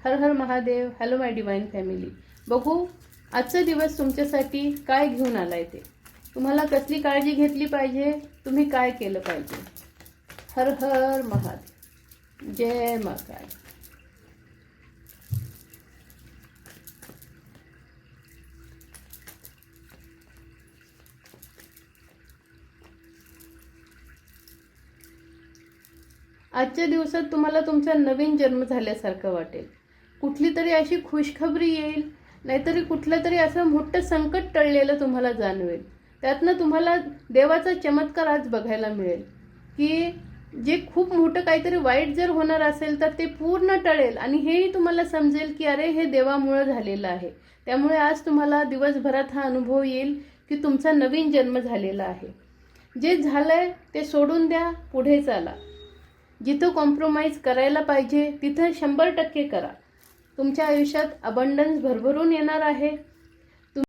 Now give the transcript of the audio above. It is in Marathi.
हर हर महादेव. हॅलो माय डिवाइन फॅमिली. बघू आजचा दिवस तुमच्यासाठी काय घेऊन आलाय ते. तुम्हाला कसली काळजी घेतली पाहिजे, तुम्ही काय केलं पाहिजे. हर हर महादेव. जय महाकाल. आजच्या दिवसात तुम्हाला तुमचा नवीन जन्म झाल्यासारखं वाटेल. कुठली तरी अशी खुशखबरी येईल, नाहीतरी कुठलं तरी असं मोठं संकट टळलेलं तुम्हाला जाणवेल. त्यातनं तुम्हाला देवाचा चमत्कार आज बघायला मिळेल की जे खूप मोठं काहीतरी वाईट जर होणार असेल तर ते पूर्ण टळेल आणि हेही तुम्हाला समजेल की अरे हे देवामुळे झालेलं आहे. त्यामुळे आज तुम्हाला दिवसभरात हा अनुभव येईल की तुमचा नवीन जन्म झालेला आहे. जे झालंय ते सोडून द्या, पुढे चाला. जिथं कॉम्प्रोमाइज करायला पाहिजे तिथं 100% करा. तुमच्या आयुष्यात अबंडन्स भरभरून येणार आहे.